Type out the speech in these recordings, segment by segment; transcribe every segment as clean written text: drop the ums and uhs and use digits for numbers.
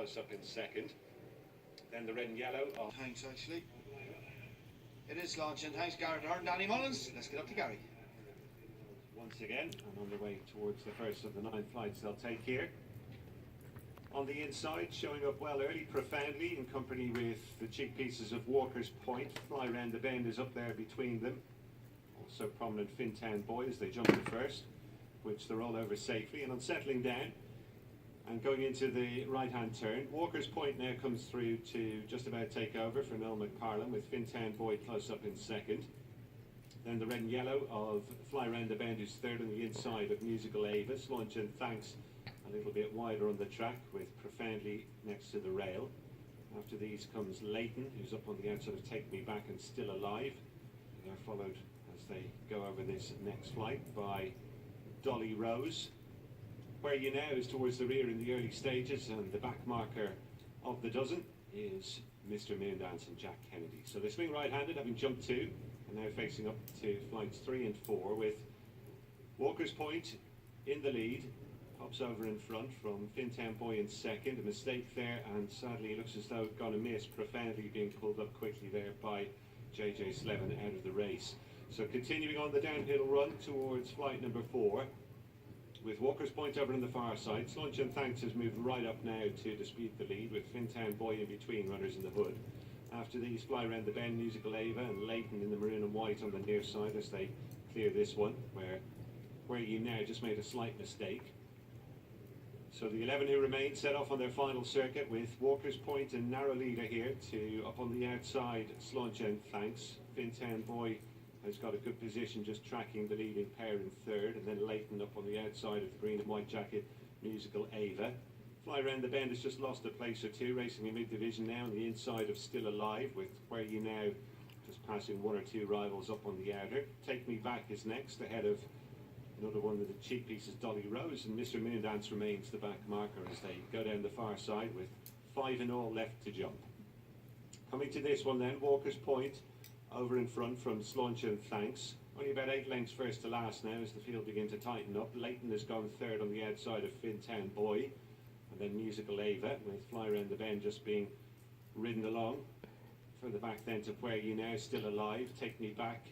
close up in second. Then the red and yellow are... Thanks, actually. It is launching. Thanks, Garrett Hearn, Danny Mullins. Let's get up to Gary. Once again, and on the way towards the first of the 9 flights they'll take here. On the inside, showing up well early, Profoundly, in company with the cheek pieces of Walker's Point. Fly Round the Bend is up there between them. Also prominent Fintown Boy as they jump to first, which they're all over safely. And on settling down and going into the right-hand turn, Walker's Point now comes through to just about take over for Noel McParlin, with Fintown Boy close up in second. Then the red and yellow of Fly Round the Bend, who's third on the inside of Musical Avis. Launch and Thanks a little bit wider on the track, with Profoundly next to the rail. After these comes Leighton, who's up on the outside of Take Me Back and Still Alive. They're followed as they go over this next flight by Dolly Rose. Where You Now is towards the rear in the early stages, and the back marker of the dozen is Mr. Moondance and Jack Kennedy. So they swing right-handed, having jumped 2, and now facing up to flights 3 and 4, with Walker's Point in the lead. Pops over in front from Fintown Boy in second. A mistake there, and sadly it looks as though it's gonna miss. Profoundly being pulled up quickly there by JJ Slevin out of the race. So continuing on the downhill run towards flight number 4, with Walker's Point over on the far side. Launch and Thanks has moved right up now to dispute the lead, with Fintown Boy in between runners in the hood. After these, Fly Round the Bend, Musical Ava, and Leighton in the maroon and white on the near side as they clear this one, where You Now just made a slight mistake. So the 11 who remain set off on their final circuit, with Walker's Point and narrow leader here to up on the outside, Slaunch and Thanks. Fintown Boy has got a good position, just tracking the leading pair in third, and then Leighton up on the outside of the green and white jacket, Musical Ava. Fly Round the Bend has just lost a place or 2, racing in mid-division now on the inside of Still Alive, with Where You Now just passing 1 or 2 rivals up on the outer. Take Me Back is next, ahead of another one of the cheek pieces, Dolly Rose, and Mr. Moondance remains the back marker as they go down the far side, with 5 in all left to jump. Coming to this one then, Walker's Point over in front from Slaunch and Thanks. Only about 8 lengths first to last now as the field begin to tighten up. Leighton has gone third on the outside of Fintown Boy, and then Musical Ava, with Fly Round the Bend just being ridden along. Further back then to Where You Now, Still Alive. Take Me Back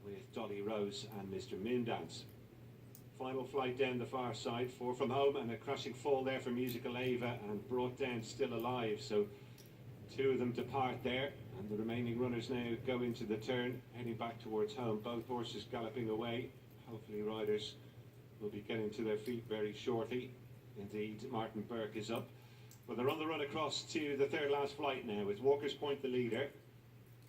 with Dolly Rose and Mr. Moondance. Final flight down the far side, 4 from home, and a crashing fall there for Musical Ava, and brought down Still Alive. So 2 of them depart there, and the remaining runners now go into the turn, heading back towards home. Both horses galloping away. Hopefully riders will be getting to their feet very shortly. Indeed, Martin Burke is up. Well, they're on the run across to the third last flight now, with Walker's Point the leader.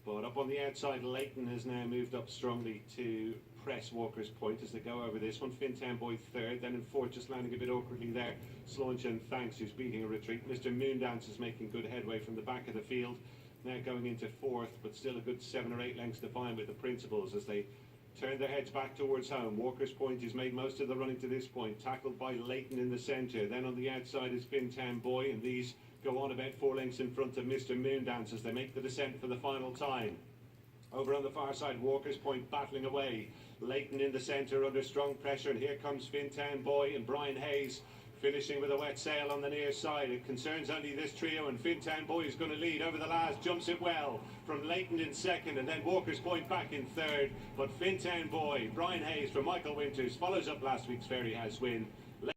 But up on the outside, Leighton has now moved up strongly to press Walker's Point as they go over this one. Fintown Boy third, then in fourth, just landing a bit awkwardly there, Slaunch and Thanks, who's beating a retreat. Mr. Moondance is making good headway from the back of the field, now going into fourth, but still a good 7 or 8 lengths to find with the principals as they turn their heads back towards home. Walker's Point has made most of the running to this point, tackled by Leighton in the centre. Then on the outside is Fintown Boy, and these go on about 4 lengths in front of Mr. Moondance as they make the descent for the final time. Over on the far side, Walker's Point battling away. Leighton in the centre under strong pressure, and here comes Fintown Boy and Brian Hayes finishing with a wet sail on the near side. It concerns only this trio, and Fintown Boy is going to lead over the last, jumps it well from Leighton in second, and then Walker's Point back in third. But Fintown Boy, Brian Hayes from Michael Winters follows up last week's Fairy House win.